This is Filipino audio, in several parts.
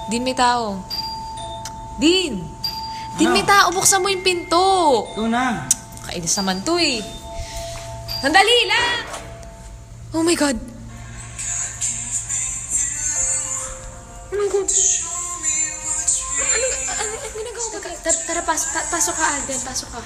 Din, may tao. Din! Din, may tao. Buksan mo yung pinto. Ito na. Kainis naman to eh. Sandali lang! Oh my God. Oh my God. Ano ginagawa ka? Tara, pasok ka, Alden. Pasok ka.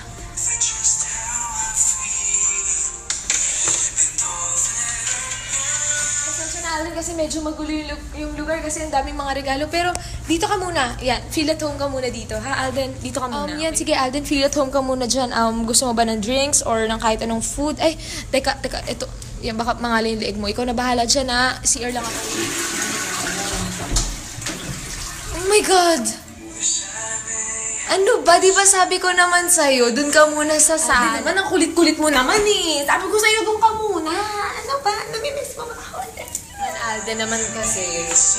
Pasensya na, Alden, kasi medyo magulo yung lugar kasi ang daming mga regalo. Pero dito ka muna. Yan, feel at home ka muna dito. Ha, Alden? Dito ka muna. Yan, sige, Alden, feel at home ka muna dyan. Gusto mo ba ng drinks or ng kahit anong food? Ay, teka, ito. Yan, baka mangalay yung leeg mo. Ikaw na bahala dyan, ha? CR lang ako. Oh my God! Ano ba? Di ba sabi ko naman sa'yo, dun ka muna sa sala. Naman, ang kulit-kulit mo naman eh. Sabi ko sa'yo, dun ka muna. Ano ba? Namimiss mo ako. Alden naman kasi,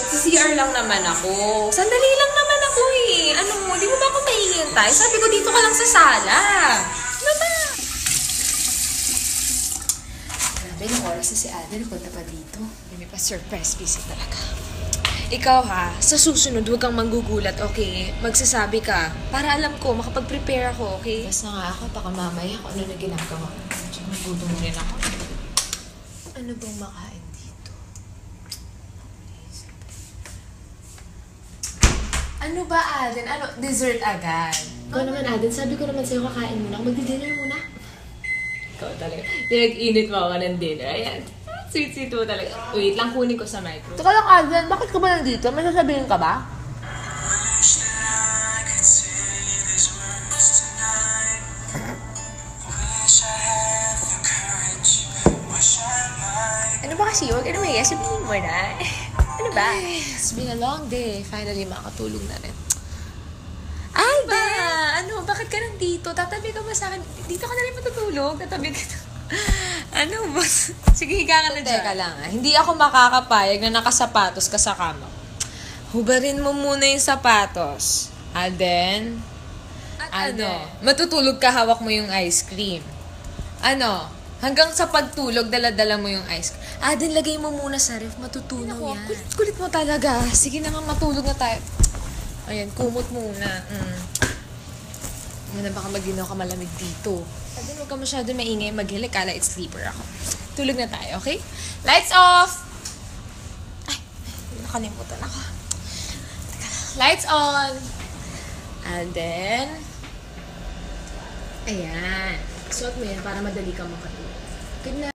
mag-CR lang naman ako. Sandali lang naman ako eh. Ano mo, di mo ba ako mahihintay? Sabi ko, dito ka lang sa sala. Ano ba? Grabe, ng oras na si Alden, punta pa dito. May pa-surprise visit talaga. Ikaw ha, sa susunod, huwag kang manggugulat, okay? Magsasabi ka, para alam ko, makapag-prepare ako, okay? Basta nga ako, baka mamaya kung ano na ginagawa. Tsaka nagutom rin ako. Ano bang makain dito? Ano ba, Alden? Ano? Dessert agad? Ikaw naman, Alden, sabi ko naman sa'yo kakain muna. Magdi-dinner muna. Ikaw talaga. Pinag-init mo ako ng dinner. Ayan. Sweet-sweet mo talaga. Wait lang, kunin ko sa micro. Teka lang, Alden. Bakit ka ba nandito? May sasabihin ka ba? Ano ba kasi? Huwag ka na maya. Sabihin mo na. Ano ba? It's been a long day. Finally, makakatulog na rin. Alden! Ano? Bakit ka nandito? Tatabi ka ba sa akin? Dito ka na rin matutulog. Tatabi ka na. Ano ba? Sige, higa ka na dyan. Teka lang Hindi ako makakapayag na nakasapatos ka sa kama. Hubarin mo muna yung sapatos. Alden? Ano? Matutulog ka, hawak mo yung ice cream. Ano? Hanggang sa pagtulog, dala-dala mo yung ice cream. Alden, lagay mo muna sa ref. Matutunaw yan. Kulit mo talaga. Sige na nga, matulog na tayo. Ayan, kumot muna. Baka maginaw ka malamig dito. Sabi, huwag ka masyado maingay, maghilik, kala it's sleeper ako. Tulog na tayo, okay? Lights off! Ay, nakalimutan ako. Lights on! And then, ayan. Suot mo yan para madali ka makatulog. Good night.